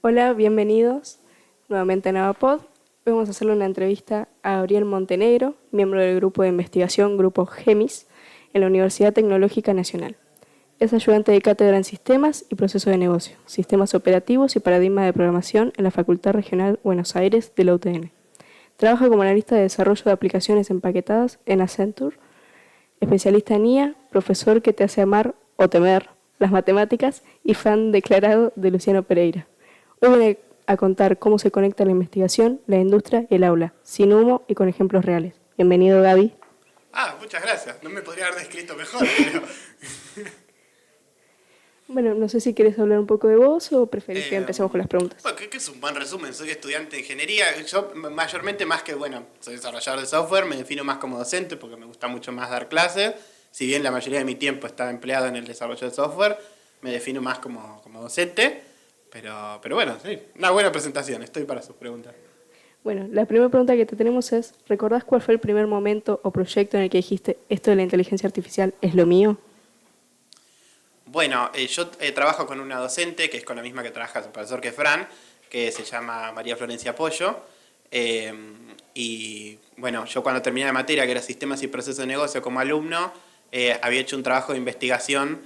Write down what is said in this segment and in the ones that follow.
Hola, bienvenidos nuevamente a Navapod. Hoy vamos a hacerle una entrevista a Gabriel Montenegro, miembro del grupo de investigación Grupo GEMIS en la Universidad Tecnológica Nacional. Es ayudante de cátedra en sistemas y procesos de negocio, sistemas operativos y paradigmas de programación en la Facultad Regional Buenos Aires de la UTN. Trabaja como analista de desarrollo de aplicaciones empaquetadas en Accenture, especialista en IA, profesor que te hace amar o temer las matemáticas y fan declarado de Luciano Pereira. Hoy viene a contar cómo se conecta la investigación, la industria y el aula, sin humo y con ejemplos reales. Bienvenido, Gaby. Muchas gracias. No me podría haber descrito mejor, pero... Bueno, no sé si quieres hablar un poco de vos o preferís que empecemos con las preguntas. Bueno, creo que es un buen resumen. Soy estudiante de ingeniería. Yo mayormente más que, bueno, soy desarrollador de software, me defino más como docente porque me gusta mucho más dar clases. Si bien la mayoría de mi tiempo está empleado en el desarrollo de software, me defino más como docente. Pero bueno, sí, una buena presentación. Estoy para sus preguntas. Bueno, la primera pregunta que te tenemos es, ¿recordás cuál fue el primer momento o proyecto en el que dijiste esto de la inteligencia artificial es lo mío? Bueno, yo trabajo con una docente, que es con la misma que trabaja su profesor, que es Fran, que se llama María Florencia Pollo. Eh, y bueno, yo cuando terminé la materia, que era Sistemas y Procesos de Negocio como alumno, había hecho un trabajo de investigación,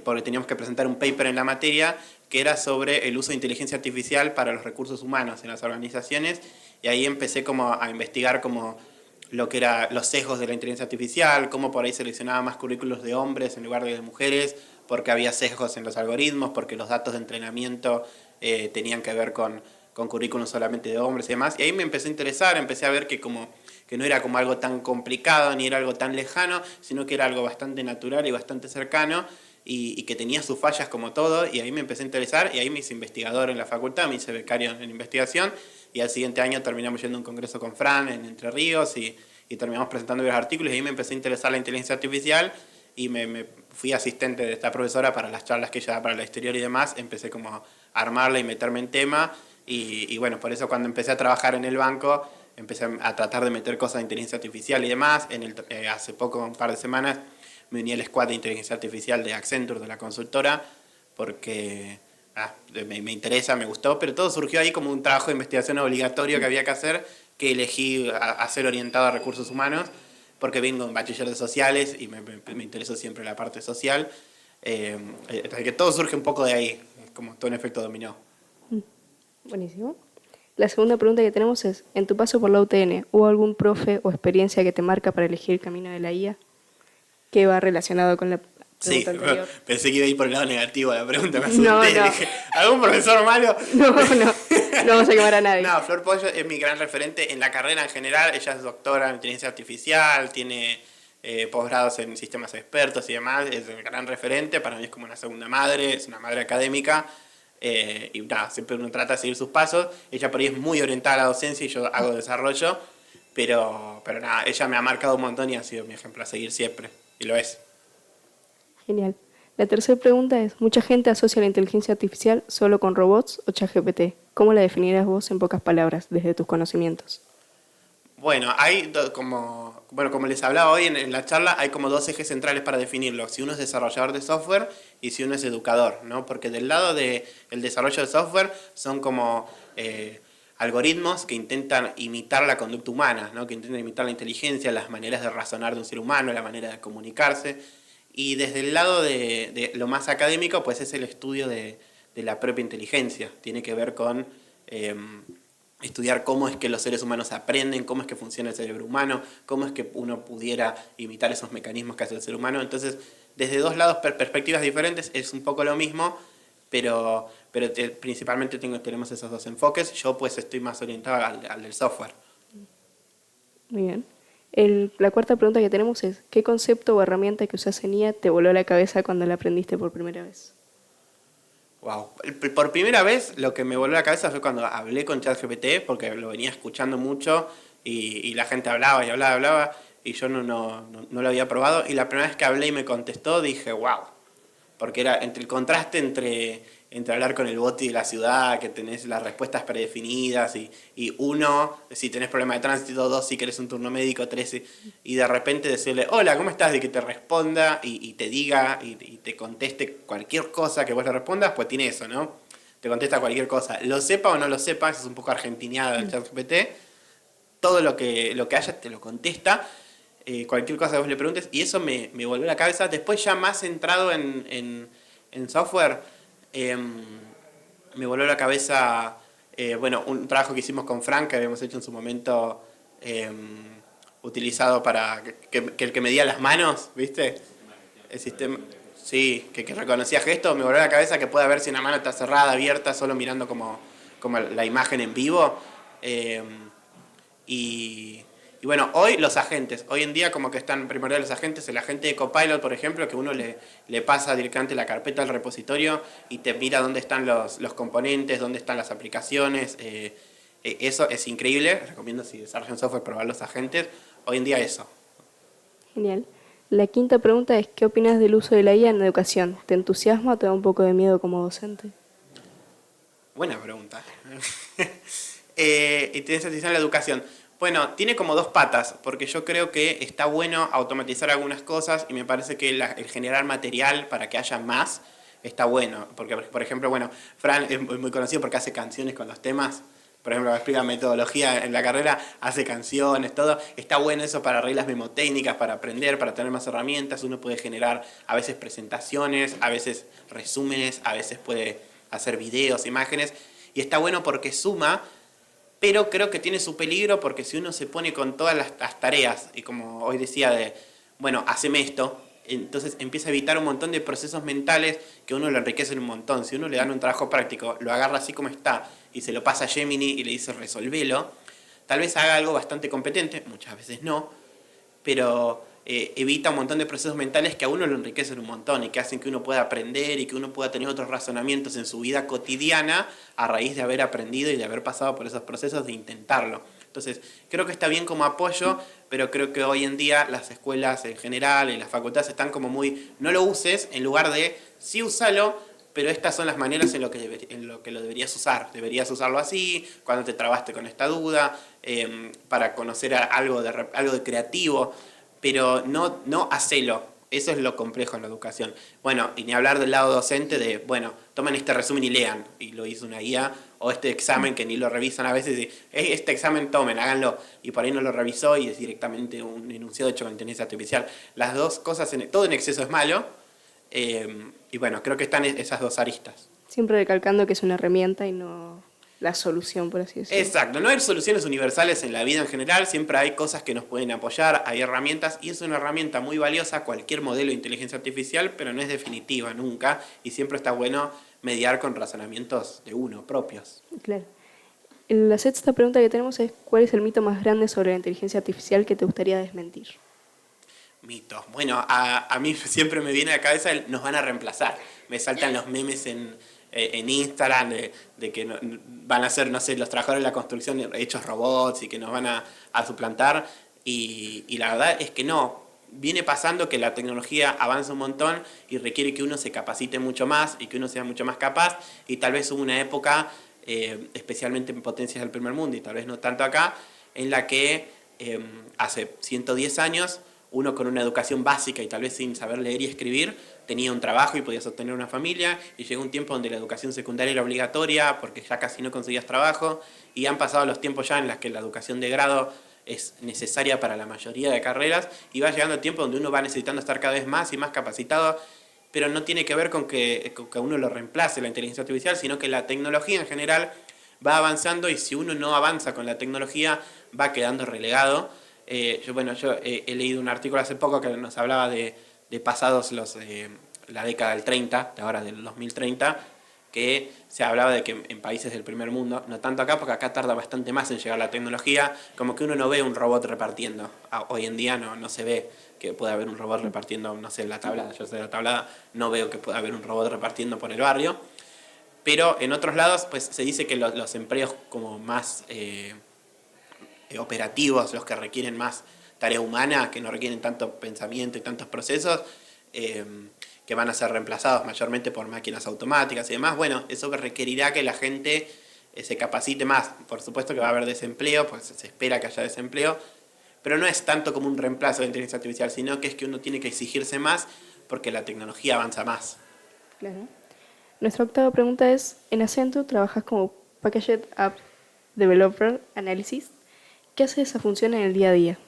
porque teníamos que presentar un paper en la materia, que era sobre el uso de inteligencia artificial para los recursos humanos en las organizaciones. Y ahí empecé como a investigar como lo que eran los sesgos de la inteligencia artificial, cómo por ahí seleccionaba más currículos de hombres en lugar de mujeres, porque había sesgos en los algoritmos, porque los datos de entrenamiento tenían que ver con currículums solamente de hombres y demás. Y ahí me empecé a interesar, empecé a ver que no era como algo tan complicado ni era algo tan lejano, sino que era algo bastante natural y bastante cercano y que tenía sus fallas como todo. Y ahí me empecé a interesar y ahí me hice investigador en la facultad, me hice becario en investigación. Y al siguiente año terminamos yendo a un congreso con Fran en Entre Ríos y terminamos presentando varios artículos y ahí me empecé a interesar la inteligencia artificial y me fui asistente de esta profesora para las charlas que ella da para el exterior y demás. Empecé como a armarla y meterme en tema y bueno, por eso cuando empecé a trabajar en el banco empecé a tratar de meter cosas de inteligencia artificial y demás. Hace poco, un par de semanas, me uní al squad de inteligencia artificial de Accenture, de la consultora, porque me interesa, me gustó, pero todo surgió ahí como un trabajo de investigación obligatorio que había que hacer, que elegí a ser orientado a recursos humanos, porque vengo en bachiller de sociales y me interesó siempre la parte social. Que todo surge un poco de ahí, como todo un efecto dominó. Buenísimo. La segunda pregunta que tenemos es, en tu paso por la UTN, ¿hubo algún profe o experiencia que te marca para elegir el camino de la IA que va relacionado con la Sí, pregunta anterior? pensé que iba a ir por el lado negativo de la pregunta, me No, asusté, no, dije, ¿algún profesor malo? no, no, no vamos a quemar a nadie. No, Flor Pollo es mi gran referente en la carrera en general. Ella es doctora en inteligencia artificial, tiene posgrados en sistemas expertos y demás. Es el gran referente, para mí es como una segunda madre, es una madre académica. Y nada, siempre uno trata de seguir sus pasos. Ella por ahí es muy orientada a la docencia y yo hago desarrollo. Pero nada, ella me ha marcado un montón y ha sido mi ejemplo a seguir siempre. Y lo es. Genial. La tercera pregunta es, mucha gente asocia la inteligencia artificial solo con robots o ChatGPT. ¿Cómo la definirás vos en pocas palabras, desde tus conocimientos? Bueno, como les hablaba hoy en la charla, hay como dos ejes centrales para definirlo. Si uno es desarrollador de software y si uno es educador, ¿no? Porque del lado del desarrollo de software son como algoritmos que intentan imitar la conducta humana, ¿no? Que intentan imitar la inteligencia, las maneras de razonar de un ser humano, la manera de comunicarse. Y desde el lado de lo más académico, pues es el estudio de la propia inteligencia. Tiene que ver con estudiar cómo es que los seres humanos aprenden, cómo es que funciona el cerebro humano, cómo es que uno pudiera imitar esos mecanismos que hace el ser humano. Entonces, desde dos lados, perspectivas diferentes, es un poco lo mismo, pero principalmente tenemos esos dos enfoques. Yo pues estoy más orientado al del software. Muy bien. La cuarta pregunta que tenemos es, ¿qué concepto o herramienta que usás en IA te voló a la cabeza cuando la aprendiste por primera vez? Wow. Por primera vez lo que me volvió a la cabeza fue cuando hablé con ChatGPT, porque lo venía escuchando mucho y la gente hablaba y hablaba y hablaba y yo no lo había probado. Y la primera vez que hablé y me contestó dije, wow. Porque era entre el contraste entre hablar con el boti de la ciudad, que tenés las respuestas predefinidas, y uno, si tenés problema de tránsito, dos, si querés un turno médico, tres, y de repente decirle, hola, ¿cómo estás? De que te responda y te diga y te conteste cualquier cosa que vos le respondas, pues tiene eso, ¿no? te contesta cualquier cosa. Lo sepa o no lo sepa, eso es un poco argentineado del ChatGPT, todo lo que haya te lo contesta, cualquier cosa que vos le preguntes, y eso me volvió la cabeza. Después ya más centrado en software, me volvió la cabeza, bueno, un trabajo que hicimos con Frank, que habíamos hecho en su momento, utilizado para que el que medía las manos, ¿viste? El sistema, sí, que reconocía gestos, me volvió a la cabeza que puede ver si una mano está cerrada, abierta, solo mirando como la imagen en vivo. Y bueno, hoy los agentes, hoy en día como que están primordiales los agentes, el agente de Copilot, por ejemplo, que uno le pasa directamente la carpeta al repositorio y te mira dónde están los componentes, dónde están las aplicaciones. Eso es increíble, recomiendo si desarrollan software probar los agentes. Hoy en día eso. Genial. La quinta pregunta es, ¿qué opinas del uso de la IA en la educación? ¿Te entusiasma o te da un poco de miedo como docente? Buena pregunta. ¿Inteligencia artificial en la educación? Bueno, tiene como dos patas, porque yo creo que está bueno automatizar algunas cosas y me parece que el generar material para que haya más está bueno. Porque, por ejemplo, bueno, Fran es muy conocido porque hace canciones con los temas. Por ejemplo, explica metodología en la carrera, hace canciones, todo. Está bueno eso para reglas memotécnicas, para aprender, para tener más herramientas. Uno puede generar a veces presentaciones, a veces resúmenes, a veces puede hacer videos, imágenes. Y está bueno porque suma, pero creo que tiene su peligro porque si uno se pone con todas las tareas, y como hoy decía bueno, haceme esto, entonces empieza a evitar un montón de procesos mentales que uno lo enriquecen un montón. Si uno le dan un trabajo práctico, lo agarra así como está y se lo pasa a Gemini y le dice resolvelo, tal vez haga algo bastante competente, muchas veces no, pero evita un montón de procesos mentales que a uno lo enriquecen un montón y que hacen que uno pueda aprender y que uno pueda tener otros razonamientos en su vida cotidiana a raíz de haber aprendido y de haber pasado por esos procesos de intentarlo. Entonces, creo que está bien como apoyo, pero creo que hoy en día las escuelas en general y las facultades están como muy, no lo uses, en lugar de, sí úsalo, pero estas son las maneras en lo que lo deberías usar. Deberías usarlo así, cuando te trabaste con esta duda, para conocer algo de creativo, pero no hacelo. Eso es lo complejo en la educación. Bueno, y ni hablar del lado docente de, bueno, tomen este resumen y lean, y lo hizo una guía, o este examen que ni lo revisan a veces, y este examen tomen, háganlo, y por ahí no lo revisó y es directamente un enunciado hecho con inteligencia artificial. Las dos cosas, todo en exceso es malo, y bueno, creo que están esas dos aristas. Siempre recalcando que es una herramienta y no la solución, por así decirlo. Exacto, no hay soluciones universales en la vida en general, siempre hay cosas que nos pueden apoyar, hay herramientas, y es una herramienta muy valiosa cualquier modelo de inteligencia artificial, pero no es definitiva nunca, y siempre está bueno mediar con razonamientos de uno, propios. Claro. La sexta pregunta que tenemos es, ¿cuál es el mito más grande sobre la inteligencia artificial que te gustaría desmentir? Mitos. Bueno, a mí siempre me viene a la cabeza nos van a reemplazar. Me saltan los memes en Instagram de que van a ser, no sé, los trabajadores de la construcción hechos robots y que nos van a suplantar. Y la verdad es que no. Viene pasando que la tecnología avanza un montón y requiere que uno se capacite mucho más y que uno sea mucho más capaz. Y tal vez hubo una época, especialmente en potencias del primer mundo y tal vez no tanto acá, en la que hace 110 años uno con una educación básica y tal vez sin saber leer y escribir tenía un trabajo y podía sostener una familia, y llegó un tiempo donde la educación secundaria era obligatoria porque ya casi no conseguías trabajo, y han pasado los tiempos ya en los que la educación de grado es necesaria para la mayoría de carreras, y va llegando el tiempo donde uno va necesitando estar cada vez más y más capacitado, pero no tiene que ver con que uno lo reemplace la inteligencia artificial, sino que la tecnología en general va avanzando, y si uno no avanza con la tecnología va quedando relegado. Yo he leído un artículo hace poco que nos hablaba de pasados la década del 30, de ahora del 2030, que se hablaba de que en países del primer mundo, no tanto acá, porque acá tarda bastante más en llegar la tecnología, como que uno no ve un robot repartiendo. Hoy en día no se ve que pueda haber un robot repartiendo, no sé, la tablada. Yo sé la tablada, no veo que pueda haber un robot repartiendo por el barrio. Pero en otros lados pues se dice que los empleos como más operativos, los que requieren más tarea humana, que no requieren tanto pensamiento y tantos procesos, que van a ser reemplazados mayormente por máquinas automáticas y demás. Bueno, eso requerirá que la gente se capacite más. Por supuesto que va a haber desempleo, pues se espera que haya desempleo, pero no es tanto como un reemplazo de inteligencia artificial, sino que es que uno tiene que exigirse más porque la tecnología avanza más. Claro. Nuestra octava pregunta es, en Accenture trabajas como Packaged App Developer Analysis. ¿Qué hace esa función en el día a día?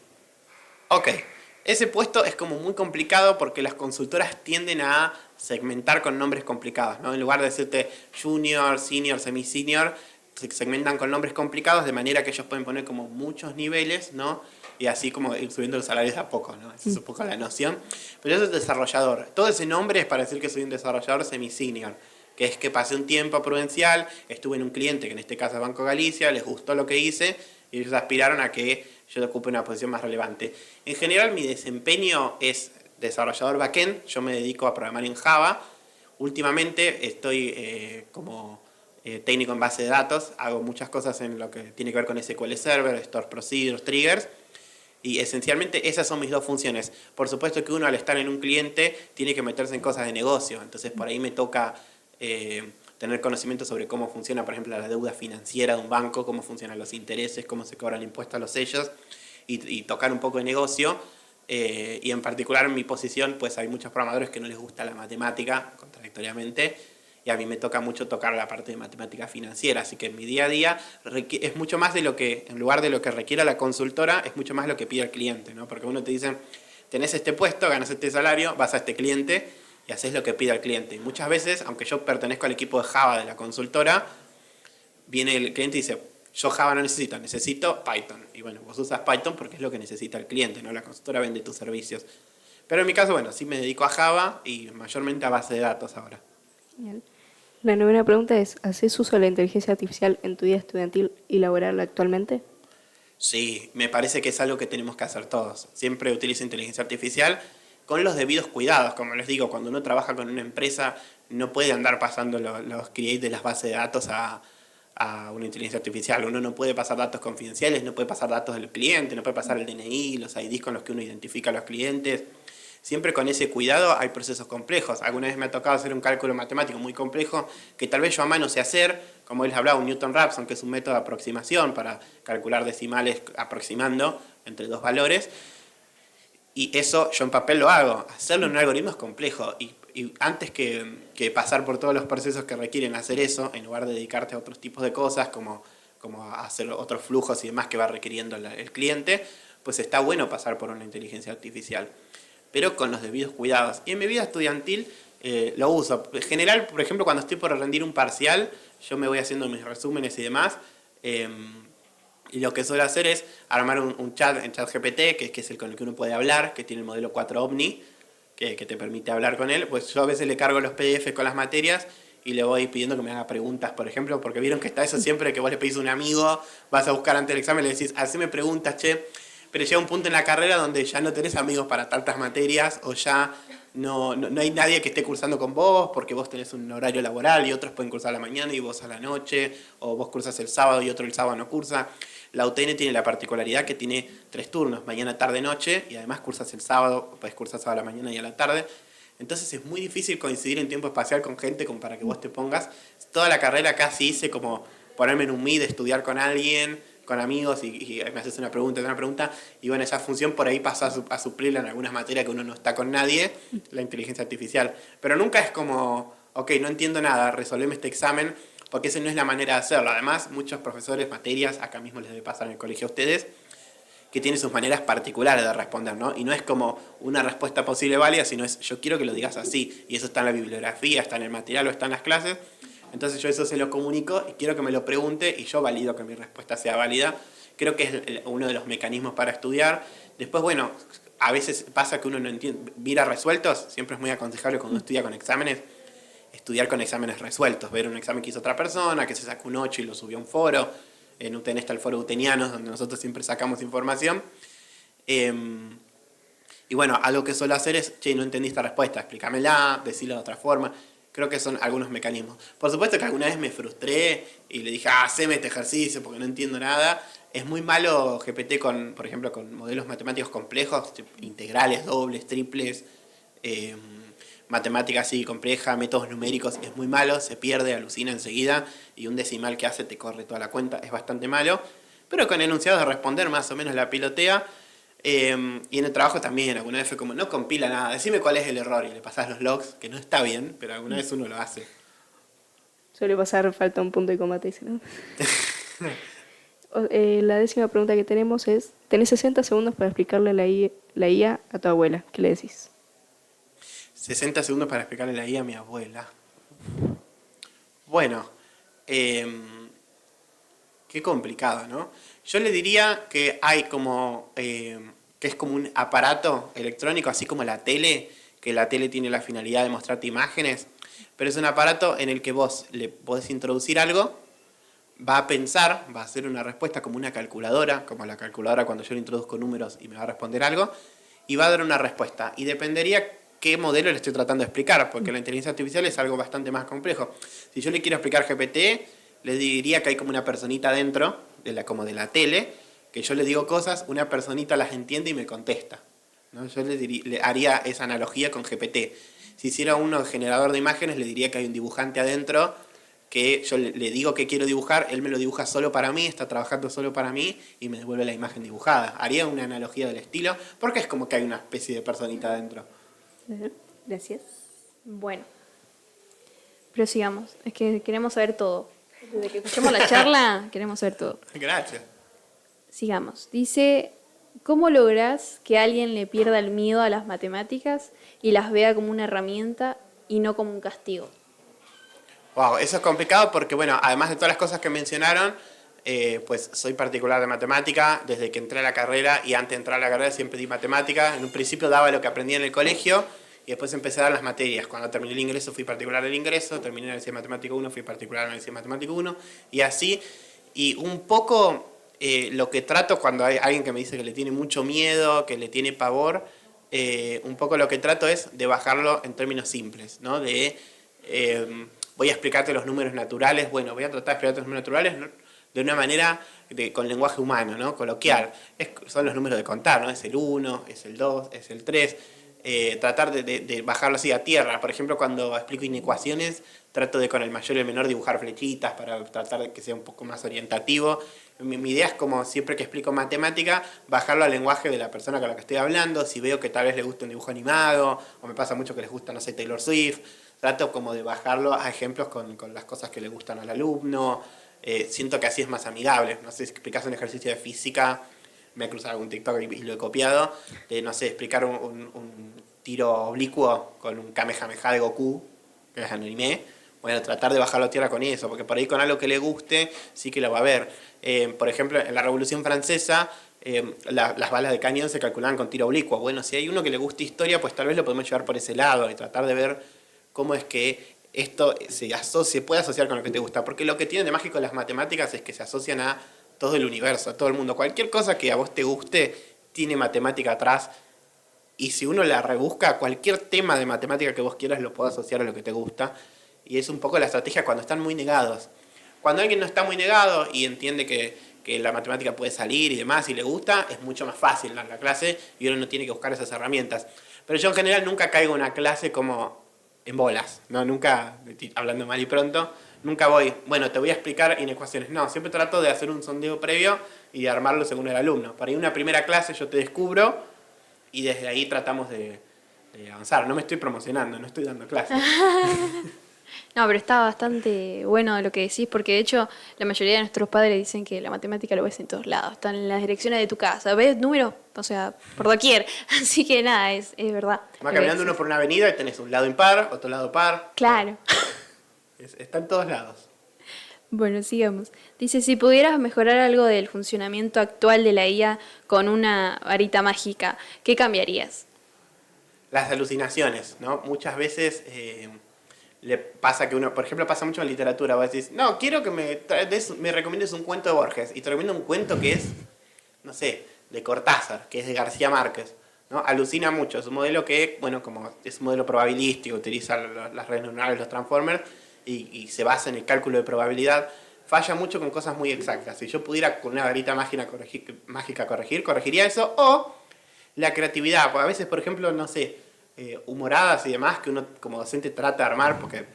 Ok, ese puesto es como muy complicado porque las consultoras tienden a segmentar con nombres complicados, ¿no? En lugar de decirte junior, senior, semi-senior, se segmentan con nombres complicados de manera que ellos pueden poner como muchos niveles, ¿no? Y así como ir subiendo los salarios de a poco, ¿no? Esa es un poco la noción. Pero yo soy desarrollador. Todo ese nombre es para decir que soy un desarrollador semi-senior, que es que pasé un tiempo a Prudencial, estuve en un cliente, que en este caso es Banco Galicia, les gustó lo que hice y ellos aspiraron a que yo ocupe una posición más relevante. En general mi desempeño es desarrollador backend, yo me dedico a programar en Java. Últimamente estoy como técnico en base de datos, hago muchas cosas en lo que tiene que ver con SQL Server, Store Procedures, Triggers, y esencialmente esas son mis dos funciones. Por supuesto que uno al estar en un cliente tiene que meterse en cosas de negocio, entonces por ahí me toca tener conocimiento sobre cómo funciona, por ejemplo, la deuda financiera de un banco, cómo funcionan los intereses, cómo se cobran impuestos a los sellos, y tocar un poco de negocio. Y en particular en mi posición, pues hay muchos programadores que no les gusta la matemática, contradictoriamente, y a mí me toca mucho tocar la parte de matemática financiera, así que en mi día a día es mucho más de lo que, en lugar de lo que requiera la consultora, es mucho más lo que pide el cliente, ¿no? Porque uno te dice, tenés este puesto, ganas este salario, vas a este cliente y haces lo que pide el cliente. Y muchas veces, aunque yo pertenezco al equipo de Java de la consultora, viene el cliente y dice, yo Java no necesito, necesito Python. Y bueno, vos usas Python porque es lo que necesita el cliente, ¿no? La consultora vende tus servicios. Pero en mi caso, bueno, sí me dedico a Java y mayormente a base de datos ahora. Genial. La novena pregunta es, ¿haces uso de la inteligencia artificial en tu vida estudiantil y laboral actualmente? Sí, me parece que es algo que tenemos que hacer todos. Siempre utilizo inteligencia artificial con los debidos cuidados. Como les digo, cuando uno trabaja con una empresa, no puede andar pasando los create de las bases de datos a una inteligencia artificial. Uno no puede pasar datos confidenciales, no puede pasar datos del cliente, no puede pasar el DNI, los IDs con los que uno identifica a los clientes. Siempre con ese cuidado hay procesos complejos. Alguna vez me ha tocado hacer un cálculo matemático muy complejo que tal vez yo a mano sé hacer, como él hablaba, un Newton-Raphson, que es un método de aproximación para calcular decimales aproximando entre dos valores. Y eso yo en papel lo hago. Hacerlo en un algoritmo es complejo. Y antes que pasar por todos los procesos que requieren hacer eso, en lugar de dedicarte a otros tipos de cosas, como hacer otros flujos y demás que va requiriendo el cliente, pues está bueno pasar por una inteligencia artificial, pero con los debidos cuidados. Y en mi vida estudiantil lo uso. En general, por ejemplo, cuando estoy por rendir un parcial, yo me voy haciendo mis resúmenes y demás. Y lo que suelo hacer es armar un chat en ChatGPT, que es el con el que uno puede hablar, que tiene el modelo 4 OVNI, que te permite hablar con él. Pues yo a veces le cargo los PDF con las materias y le voy pidiendo que me haga preguntas, por ejemplo, porque vieron que está eso siempre que vos le pedís a un amigo, vas a buscar antes del examen, le decís, haceme preguntas, che. Pero llega un punto en la carrera donde ya no tenés amigos para tantas materias o ya no hay nadie que esté cursando con vos porque vos tenés un horario laboral y otros pueden cursar a la mañana y vos a la noche, o vos cursas el sábado y otro el sábado no cursa. La UTN tiene la particularidad que tiene 3 turnos, mañana, tarde, noche, y además cursas el sábado, podés cursar sábado a la mañana y a la tarde. Entonces es muy difícil coincidir en tiempo espacial con gente como para que vos te pongas. Toda la carrera casi hice como ponerme en un Meet, estudiar con alguien, con amigos y me haces una pregunta, y bueno, esa función por ahí pasó a suplirla en algunas materias que uno no está con nadie, la inteligencia artificial. Pero nunca es como, ok, no entiendo nada, resolveme este examen, porque esa no es la manera de hacerlo. Además, muchos profesores, materias, acá mismo les debe pasar en el colegio a ustedes, que tienen sus maneras particulares de responder, ¿no? Y no es como una respuesta posible válida, sino es yo quiero que lo digas así, y eso está en la bibliografía, está en el material o está en las clases. Entonces yo eso se lo comunico y quiero que me lo pregunte y yo valido que mi respuesta sea válida. Creo que es uno de los mecanismos para estudiar. Después, bueno, a veces pasa que uno no entiende, mira resueltos, siempre es muy aconsejable cuando uno estudia con exámenes, estudiar con exámenes resueltos, ver un examen que hizo otra persona, que se sacó un 8 y lo subió a un foro. En UTN está el foro Utenianos, donde nosotros siempre sacamos información. Y bueno, algo que suelo hacer es, che, no entendí esta respuesta, explícamela, decirlo de otra forma. Creo que son algunos mecanismos. Por supuesto que alguna vez me frustré y le dije, haceme este ejercicio porque no entiendo nada. Es muy malo GPT con, por ejemplo, con modelos matemáticos complejos, integrales, dobles, triples, matemática así compleja, métodos numéricos, es muy malo, se pierde, alucina enseguida y un decimal que hace te corre toda la cuenta, es bastante malo. Pero con enunciados de responder más o menos la pilotea. Y en el trabajo también, alguna vez fue como, no compila nada, decime cuál es el error y le pasás los logs, que no está bien, pero alguna vez uno lo hace. Suele pasar, falta un punto y coma, te dicen, ¿no? La 10ª pregunta que tenemos es, tenés 60 segundos para explicarle la IA a tu abuela. ¿Qué le decís? 60 segundos para explicarle la IA a mi abuela. Bueno, qué complicado, ¿no? Yo le diría que hay como, que es como un aparato electrónico, así como la tele, que la tele tiene la finalidad de mostrarte imágenes, pero es un aparato en el que vos le podés introducir algo, va a pensar, va a hacer una respuesta como una calculadora, como la calculadora cuando yo le introduzco números y me va a responder algo, y va a dar una respuesta. Y dependería qué modelo le estoy tratando de explicar, porque la inteligencia artificial es algo bastante más complejo. Si yo le quiero explicar GPT, le diría que hay como una personita dentro, como de la tele, que yo le digo cosas, una personita las entiende y me contesta, ¿no? Yo le haría esa analogía con GPT. Si hiciera uno generador de imágenes, le diría que hay un dibujante adentro, que yo le digo que quiero dibujar, él me lo dibuja solo para mí, está trabajando solo para mí y me devuelve la imagen dibujada. Haría una analogía del estilo, porque es como que hay una especie de personita adentro. Gracias. Bueno, prosigamos. Es que queremos saber todo. Desde que escuchamos la charla, queremos saber todo. Gracias. Sigamos. Dice, ¿cómo lográs que alguien le pierda el miedo a las matemáticas y las vea como una herramienta y no como un castigo? Wow, eso es complicado porque, bueno, además de todas las cosas que mencionaron, pues soy particular de matemática desde que entré a la carrera, y antes de entrar a la carrera siempre di matemática. En un principio daba lo que aprendía en el colegio y después empecé a dar las materias. Cuando terminé el ingreso fui particular del ingreso, terminé la Universidad de Matemática 1, fui particular en la Universidad de Matemática 1 y así. Y un poco lo que trato cuando hay alguien que me dice que le tiene mucho miedo, que le tiene pavor, un poco lo que trato es de bajarlo en términos simples, ¿no? Voy a explicarte los números naturales, bueno, voy a tratar de explicarte los números naturales, ¿no?, de una manera con lenguaje humano, ¿no?, coloquial. Son los números de contar, ¿no? Es el 1, es el 2, es el 3. Tratar de bajarlo así a tierra. Por ejemplo, cuando explico inecuaciones, trato de con el mayor y el menor dibujar flechitas para tratar de que sea un poco más orientativo. Mi idea es, como siempre que explico matemática, bajarlo al lenguaje de la persona con la que estoy hablando. Si veo que tal vez le gusta un dibujo animado, o me pasa mucho que les gusta, no sé, Taylor Swift, trato como de bajarlo a ejemplos con las cosas que le gustan al alumno. Siento que así es más amigable. No sé, si explicas un ejercicio de física, me he cruzado algún TikTok y lo he copiado, no sé, explicar un tiro oblicuo con un Kamehameha de Goku, que es anime. Bueno, tratar de bajarlo a tierra con eso, porque por ahí con algo que le guste sí que lo va a ver. Por ejemplo, en la Revolución Francesa, las balas de cañón se calculaban con tiro oblicuo. Bueno, si hay uno que le guste historia, pues tal vez lo podemos llevar por ese lado y tratar de ver cómo es que esto se puede asociar con lo que te gusta. Porque lo que tienen de mágico las matemáticas es que se asocian a todo el universo, a todo el mundo. Cualquier cosa que a vos te guste tiene matemática atrás. Y si uno la rebusca, cualquier tema de matemática que vos quieras lo puede asociar a lo que te gusta. Y es un poco la estrategia cuando están muy negados. Cuando alguien no está muy negado y entiende que la matemática puede salir y demás y le gusta, es mucho más fácil dar la clase y uno no tiene que buscar esas herramientas. Pero yo en general nunca caigo en una clase como en bolas, ¿no? Nunca, hablando mal y pronto, nunca voy, bueno, te voy a explicar inecuaciones. No, siempre trato de hacer un sondeo previo y de armarlo según el alumno. Para ir a una primera clase yo te descubro y desde ahí tratamos de avanzar. No me estoy promocionando, no estoy dando clases. No, pero está bastante bueno lo que decís, porque de hecho la mayoría de nuestros padres dicen que la matemática lo ves en todos lados, están en las direcciones de tu casa, ves números, o sea, por doquier, así que nada, es verdad. Va caminando uno por una avenida y tenés un lado impar, otro lado par. Claro. Está en todos lados. Bueno, sigamos. Dice, si pudieras mejorar algo del funcionamiento actual de la IA con una varita mágica, ¿qué cambiarías? Las alucinaciones, ¿no? Muchas veces le pasa que uno, por ejemplo, pasa mucho en literatura, vos decís, no, quiero que me recomiendes un cuento de Borges, y te recomiendo un cuento que es, no sé, de Cortázar, que es de García Márquez, ¿no? Alucina mucho, es un modelo que, bueno, como es un modelo probabilístico, utiliza las redes neuronales, los transformers, y se basa en el cálculo de probabilidad, falla mucho con cosas muy exactas. Si yo pudiera con una varita mágica corregiría eso, o la creatividad, porque a veces, por ejemplo, no sé, humoradas y demás que uno como docente trata de armar, porque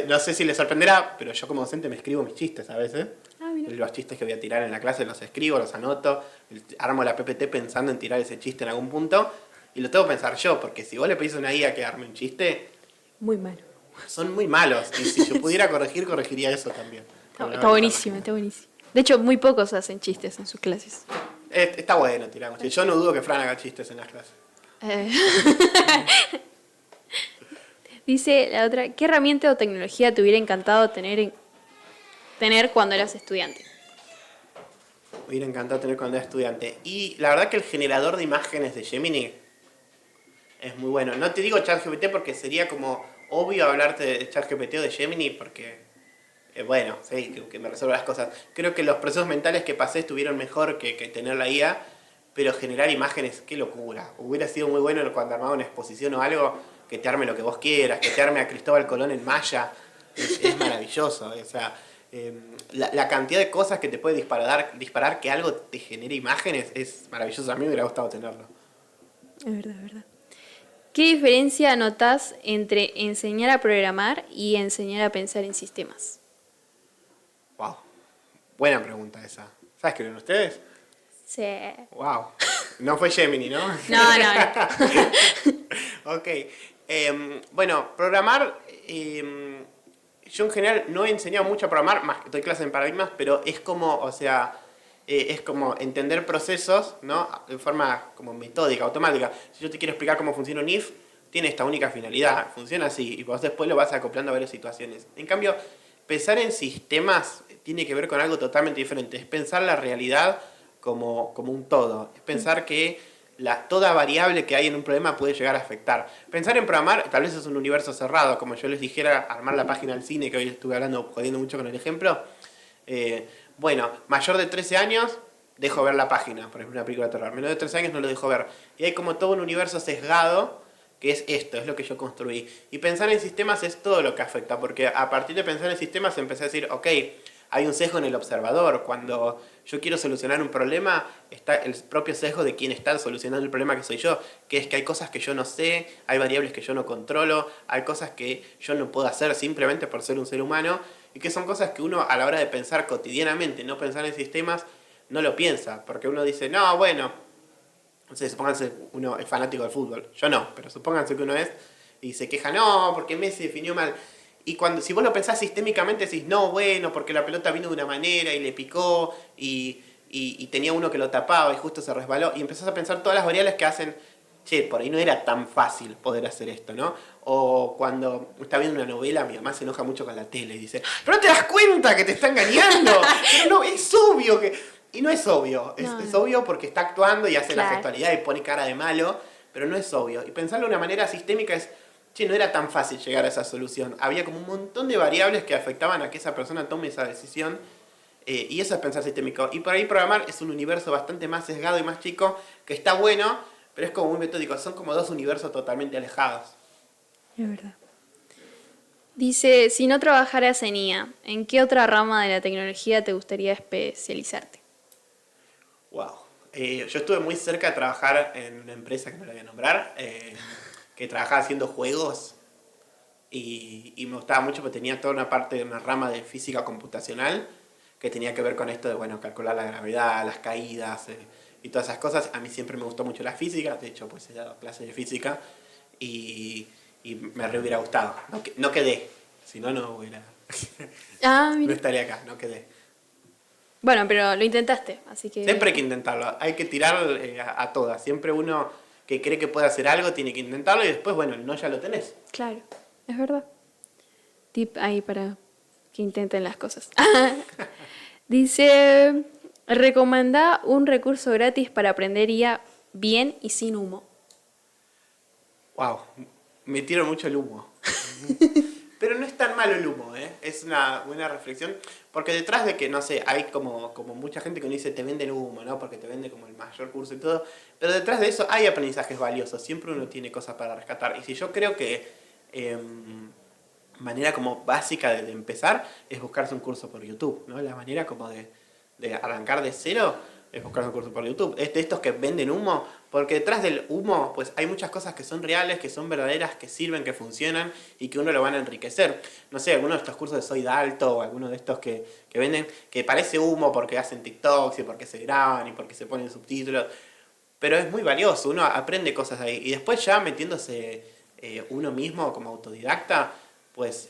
no sé si les sorprenderá, pero yo como docente me escribo mis chistes a veces. Los chistes que voy a tirar en la clase los escribo, los anoto, armo la PPT pensando en tirar ese chiste en algún punto, y lo tengo que pensar yo, porque si vos le pedís a una IA que arme un chiste, muy malo. son muy malos. Y si yo pudiera corregir, corregiría eso también. Está buenísimo, está buenísimo. De hecho, muy pocos hacen chistes en sus clases. Está bueno, tiramos. Yo no dudo que Fran haga chistes en las clases. Dice la otra, ¿qué herramienta o tecnología te hubiera encantado tener cuando eras estudiante? Me hubiera encantado tener cuando era estudiante. Y la verdad que el generador de imágenes de Gemini es muy bueno. No te digo ChatGPT porque sería como obvio hablarte de ChatGPT o de Gemini porque, bueno, sí, que me resuelva las cosas. Creo que los procesos mentales que pasé estuvieron mejor que tener la IA, pero generar imágenes, qué locura. Hubiera sido muy bueno cuando armaba una exposición o algo, que te arme lo que vos quieras, que te arme a Cristóbal Colón en Maya. Es maravilloso. O sea, la cantidad de cosas que te puede disparar que algo te genere imágenes es maravilloso. A mí me hubiera gustado tenerlo. Es verdad, es verdad. ¿Qué diferencia notás entre enseñar a programar y enseñar a pensar en sistemas? Wow. Buena pregunta esa. ¿Sabes qué ven ustedes? Sí. Wow. No fue Gemini, ¿no? No. Ok. Bueno, programar... yo en general no he enseñado mucho a programar, más que doy clases en paradigmas, pero es como, o sea, es como entender procesos, ¿no? De forma como metódica, automática. Si yo te quiero explicar cómo funciona un if, tiene esta única finalidad, funciona así, y vos después lo vas acoplando a varias situaciones. En cambio, pensar en sistemas tiene que ver con algo totalmente diferente. Es pensar la realidad como un todo. Es pensar que toda variable que hay en un problema puede llegar a afectar. Pensar en programar tal vez es un universo cerrado, como yo les dijera, armar la página del cine, que hoy estuve jodiendo mucho con el ejemplo. Bueno, mayor de 13 años, dejo ver la página, por ejemplo, una película de terror. Menor de 13 años no lo dejo ver. Y hay como todo un universo sesgado, que es esto, es lo que yo construí. Y pensar en sistemas es todo lo que afecta, porque a partir de pensar en sistemas empecé a decir, ok, hay un sesgo en el observador. Cuando yo quiero solucionar un problema, está el propio sesgo de quien está solucionando el problema, que soy yo. Que es que hay cosas que yo no sé, hay variables que yo no controlo, hay cosas que yo no puedo hacer simplemente por ser un ser humano, y que son cosas que uno a la hora de pensar cotidianamente, no pensar en sistemas, no lo piensa. Porque uno dice, no, bueno, no sé, supónganse uno es fanático del fútbol. Yo no, pero supónganse que uno es y se queja, no, porque Messi definió mal. Y si vos lo pensás sistémicamente, decís, no, bueno, porque la pelota vino de una manera y le picó y tenía uno que lo tapaba y justo se resbaló. Y empezás a pensar todas las variables que hacen, che, por ahí no era tan fácil poder hacer esto, ¿no? O cuando está viendo una novela, mi mamá se enoja mucho con la tele y dice, pero no te das cuenta que te está engañando. Pero no, es obvio que... Y no es obvio, es obvio porque está actuando y hace la gestualidad y pone cara de malo, pero no es obvio. Y pensarlo de una manera sistémica es... Che, no era tan fácil llegar a esa solución. Había como un montón de variables que afectaban a que esa persona tome esa decisión. Y eso es pensar sistémico. Y por ahí programar es un universo bastante más sesgado y más chico, que está bueno, pero es como muy metódico. Son como dos universos totalmente alejados. Es verdad. Dice, si no trabajaras en IA, ¿en qué otra rama de la tecnología te gustaría especializarte? Wow. Yo estuve muy cerca de trabajar en una empresa que no la voy a nombrar, que trabajaba haciendo juegos y me gustaba mucho porque tenía toda una rama de física computacional que tenía que ver con esto de, bueno, calcular la gravedad, las caídas y todas esas cosas. A mí siempre me gustó mucho la física, de hecho pues he dado clases de física y me hubiera gustado. No quedé, si no, no hubiera... No estaría acá, no quedé. Bueno, pero lo intentaste, así que... Siempre hay que intentarlo, hay que tirar a todas. Siempre uno que cree que puede hacer algo tiene que intentarlo y después, bueno, no ya lo tenés. Claro, es verdad. Tip ahí para que intenten las cosas. Dice, recomendá un recurso gratis para aprender IA bien y sin humo. Wow, me tiro mucho el humo. Pero no es tan malo el humo, ¿eh? Es una buena reflexión. Porque detrás de que, no sé, hay como mucha gente que uno dice te venden humo, ¿no? Porque te vende como el mayor curso y todo. Pero detrás de eso hay aprendizajes valiosos. Siempre uno tiene cosas para rescatar. Y si yo creo que manera como básica de empezar es buscarse un curso por YouTube, ¿no? La manera como de arrancar de cero es buscarse un curso por YouTube. Es de estos que venden humo, porque detrás del humo pues hay muchas cosas que son reales, que son verdaderas, que sirven, que funcionan y que uno lo van a enriquecer. No sé, algunos de estos cursos de Soy Dalto o algunos de estos que venden, que parece humo porque hacen TikToks y porque se graban y porque se ponen subtítulos, pero es muy valioso, uno aprende cosas ahí. Y después ya metiéndose uno mismo como autodidacta, pues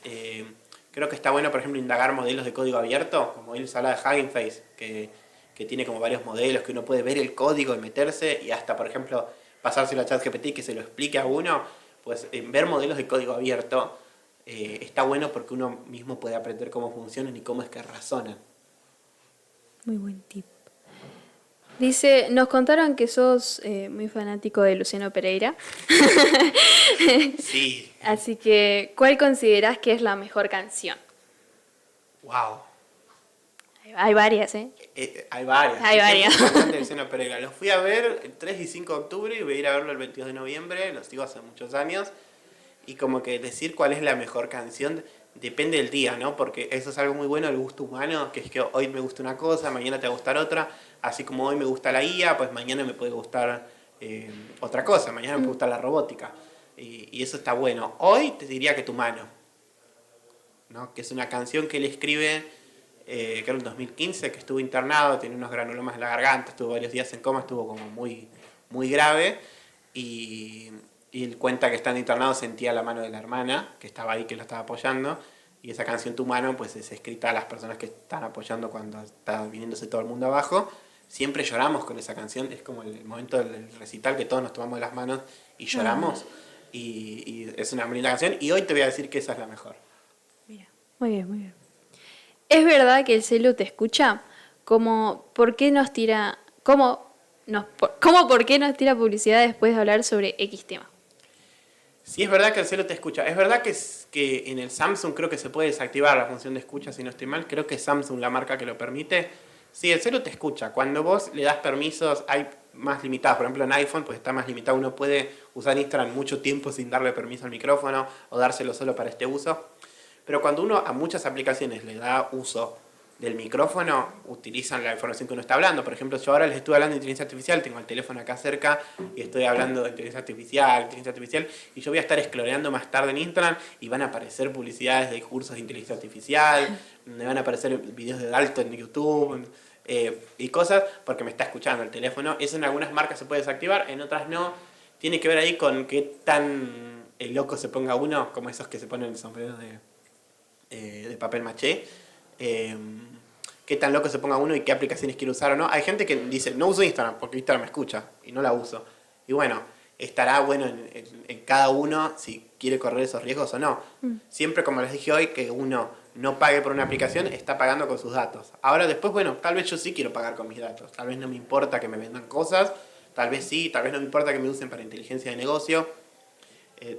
creo que está bueno, por ejemplo, indagar modelos de código abierto, como él habla de Hugging Face, que tiene como varios modelos, que uno puede ver el código y meterse, y hasta, por ejemplo, pasárselo a ChatGPT y que se lo explique a uno, pues ver modelos de código abierto está bueno porque uno mismo puede aprender cómo funcionan y cómo es que razonan. Muy buen tip. Dice, nos contaron que sos muy fanático de Luciano Pereira. Sí. Así que, ¿cuál considerás que es la mejor canción? Wow. Hay varias, ¿eh? Hay varias. Hay varias. De Luciano Pereira. Los fui a ver el 3 y 5 de octubre y voy a ir a verlo el 22 de noviembre. Los sigo hace muchos años. Y como que decir cuál es la mejor canción depende del día, ¿no? Porque eso es algo muy bueno del gusto humano, que es que hoy me gusta una cosa, mañana te va a gustar otra. Así como hoy me gusta la IA, pues mañana me puede gustar otra cosa. Mañana me puede gustar la robótica. Y eso está bueno. Hoy te diría que Tu Mano, ¿no? Que es una canción que él escribe, creo en 2015, que estuvo internado, tenía unos granulomas en la garganta, estuvo varios días en coma, estuvo como muy, muy grave. Y él cuenta que estando internado sentía la mano de la hermana, que estaba ahí, que lo estaba apoyando. Y esa canción Tu Mano, pues es escrita a las personas que están apoyando cuando está viniéndose todo el mundo abajo. Siempre lloramos con esa canción, es como el momento del recital que todos nos tomamos de las manos y lloramos. Y es una linda canción. Y hoy te voy a decir que esa es la mejor. Mira, muy bien, muy bien. ¿Es verdad que el celu te escucha? ¿Cómo por qué nos tira publicidad después de hablar sobre X tema? Sí, es verdad que el celu te escucha. Es verdad que en el Samsung creo que se puede desactivar la función de escucha, si no estoy mal. Creo que es Samsung la marca que lo permite. Sí, el celu te escucha. Cuando vos le das permisos, hay más limitados. Por ejemplo, en iPhone pues está más limitado. Uno puede usar Instagram mucho tiempo sin darle permiso al micrófono o dárselo solo para este uso. Pero cuando uno a muchas aplicaciones le da uso del micrófono, utilizan la información que uno está hablando. Por ejemplo, yo ahora les estoy hablando de inteligencia artificial, tengo el teléfono acá cerca y estoy hablando de inteligencia artificial, y yo voy a estar scrolleando más tarde en Instagram y van a aparecer publicidades de cursos de inteligencia artificial, me van a aparecer videos de Dalton en YouTube y cosas porque me está escuchando el teléfono. Eso en algunas marcas se puede desactivar, en otras no. Tiene que ver ahí con qué tan loco se ponga uno, como esos que se ponen el sombrero de papel maché. Qué tan loco se ponga uno y qué aplicaciones quiere usar o no. Hay gente que dice, no uso Instagram porque Instagram me escucha y no la uso. Y bueno, estará bueno en cada uno si quiere correr esos riesgos o no. Siempre, como les dije hoy, que uno no pague por una aplicación, está pagando con sus datos. Ahora después, bueno, tal vez yo sí quiero pagar con mis datos. Tal vez no me importa que me vendan cosas, tal vez sí, tal vez no me importa que me usen para inteligencia de negocio.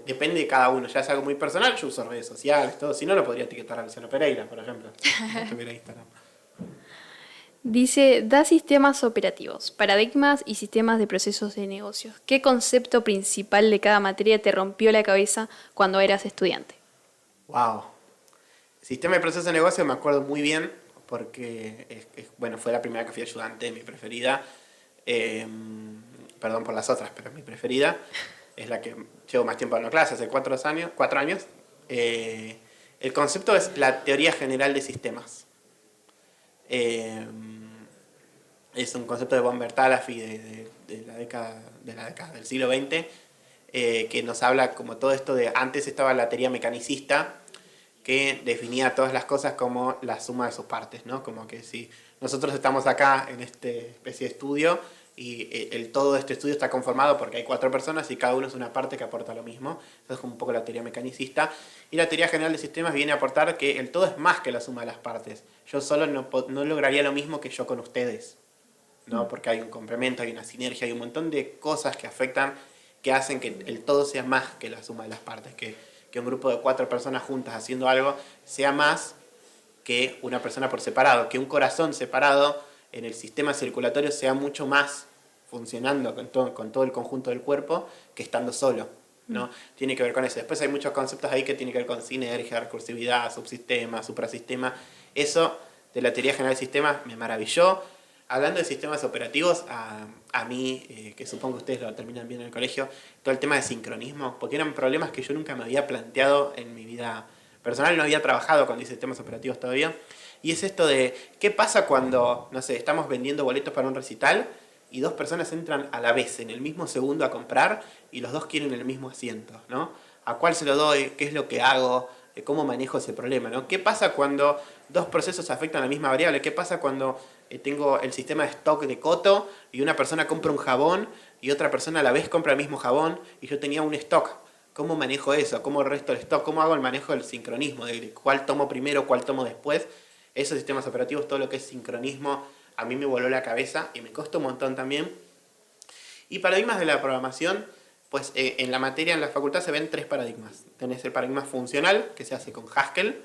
Depende de cada uno, ya es algo muy personal. Yo uso redes sociales, todo. Si no, lo podría etiquetar a Luciano Pereira, por ejemplo. No tuviera Instagram. Dice, da sistemas operativos, paradigmas y sistemas de procesos de negocios. ¿Qué concepto principal de cada materia te rompió la cabeza cuando eras estudiante? Wow. Sistema de procesos de negocio me acuerdo muy bien porque bueno, fue la primera que fui ayudante, mi preferida. Perdón por las otras, pero mi preferida. Es la que llevo más tiempo dando clases, hace 4 años. El concepto es la teoría general de sistemas. Es un concepto de von Bertalanffy de la década del siglo XX, que nos habla como todo esto de, antes estaba la teoría mecanicista, que definía todas las cosas como la suma de sus partes, ¿no? Como que si nosotros estamos acá en esta especie de estudio, y todo de este estudio está conformado porque hay 4 personas y cada uno es una parte que aporta lo mismo. Eso es como un poco la teoría mecanicista. Y la teoría general de sistemas viene a aportar que el todo es más que la suma de las partes. Yo solo no lograría lo mismo que yo con ustedes, ¿no? Porque hay un complemento, hay una sinergia, hay un montón de cosas que afectan, que hacen que el todo sea más que la suma de las partes. Que un grupo de 4 personas juntas haciendo algo sea más que una persona por separado. Que un corazón separado en el sistema circulatorio sea mucho más funcionando con todo el conjunto del cuerpo que estando solo, ¿no? Tiene que ver con eso. Después hay muchos conceptos ahí que tienen que ver con sinergia, recursividad, subsistema, suprasistema. Eso de la teoría general de sistemas me maravilló. Hablando de sistemas operativos, a mí, que supongo que ustedes lo terminan bien en el colegio, todo el tema de sincronismo, porque eran problemas que yo nunca me había planteado en mi vida personal, no había trabajado con sistemas operativos todavía. Y es esto de, ¿qué pasa cuando, no sé, estamos vendiendo boletos para un recital y 2 personas entran a la vez, en el mismo segundo a comprar, y los 2 quieren el mismo asiento, ¿no? ¿A cuál se lo doy? ¿Qué es lo que hago? cómo manejo ese problema, ¿no? ¿Qué pasa cuando dos procesos afectan a la misma variable? ¿Qué pasa cuando tengo el sistema de stock de Coto y una persona compra un jabón y otra persona a la vez compra el mismo jabón y yo tenía un stock? ¿Cómo manejo eso? ¿Cómo resto el stock? ¿Cómo hago el manejo del sincronismo? De cuál tomo primero, cuál tomo después. Esos sistemas operativos, todo lo que es sincronismo, a mí me voló la cabeza y me costó un montón también. Y paradigmas de la programación, pues en la materia, en la facultad se ven 3 paradigmas. Tenés el paradigma funcional, que se hace con Haskell.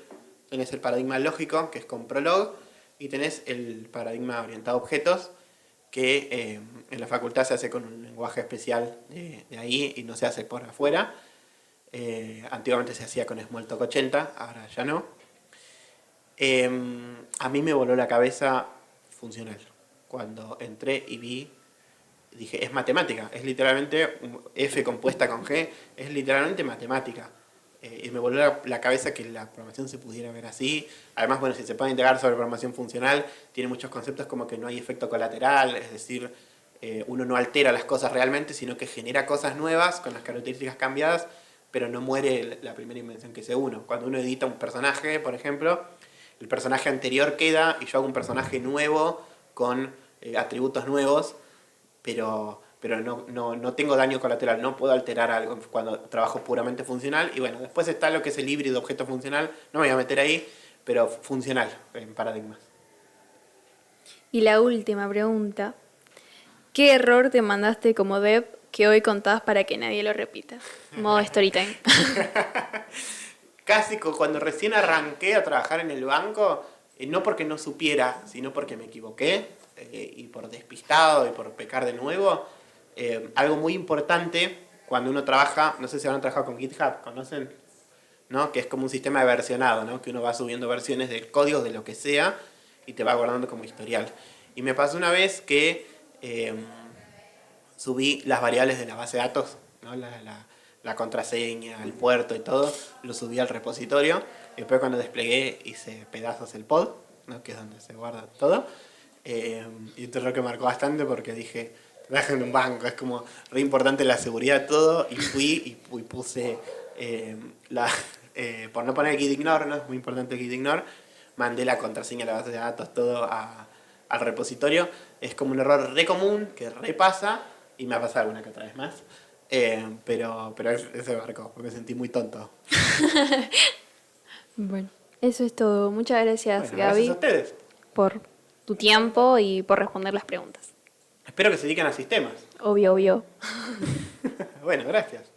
Tenés el paradigma lógico, que es con Prolog. Y tenés el paradigma orientado a objetos, que en la facultad se hace con un lenguaje especial de ahí y no se hace por afuera. Antiguamente se hacía con Smalltalk 80, ahora ya no. A mí me voló la cabeza funcional. Cuando entré y vi, dije, es matemática, es literalmente F compuesta con G, es literalmente matemática. Y me voló la cabeza que la programación se pudiera ver así. Además, bueno, si se puede integrar sobre programación funcional, tiene muchos conceptos como que no hay efecto colateral, es decir, uno no altera las cosas realmente, sino que genera cosas nuevas con las características cambiadas, pero no muere la primera invención que hizo uno. Cuando uno edita un personaje, por ejemplo, el personaje anterior queda y yo hago un personaje nuevo con atributos nuevos, pero no tengo daño colateral, no puedo alterar algo cuando trabajo puramente funcional. Y bueno, después está lo que es el híbrido objeto funcional, no me voy a meter ahí, pero funcional en paradigmas. Y la última pregunta, ¿qué error te mandaste como dev que hoy contás para que nadie lo repita? Modo story time. Casi cuando recién arranqué a trabajar en el banco, no porque no supiera, sino porque me equivoqué, y por despistado y por pecar de nuevo. Algo muy importante cuando uno trabaja, no sé si habrán trabajado con GitHub, ¿conocen? ¿No? Que es como un sistema de versionado, ¿no? Que uno va subiendo versiones del código de lo que sea y te va guardando como historial. Y me pasó una vez que subí las variables de la base de datos, ¿no? La contraseña, el puerto y todo, lo subí al repositorio. Y después cuando desplegué hice pedazos el pod, ¿no? Que es donde se guarda todo. Y esto es lo que marcó bastante porque dije, trabajo en un banco, es como re importante la seguridad de todo. Y fui y puse, por no poner git ignore, ¿no? Es muy importante el git ignore, mandé la contraseña a la base de datos, todo al repositorio. Es como un error re común que repasa y me ha pasado alguna que otra vez más. Pero ese marcó, porque me sentí muy tonto. Bueno, eso es todo. Muchas gracias, Bueno, Gaby, gracias a ustedes. por tu tiempo y por responder las preguntas. Espero que se dediquen a sistemas. Obvio, obvio. Bueno, gracias.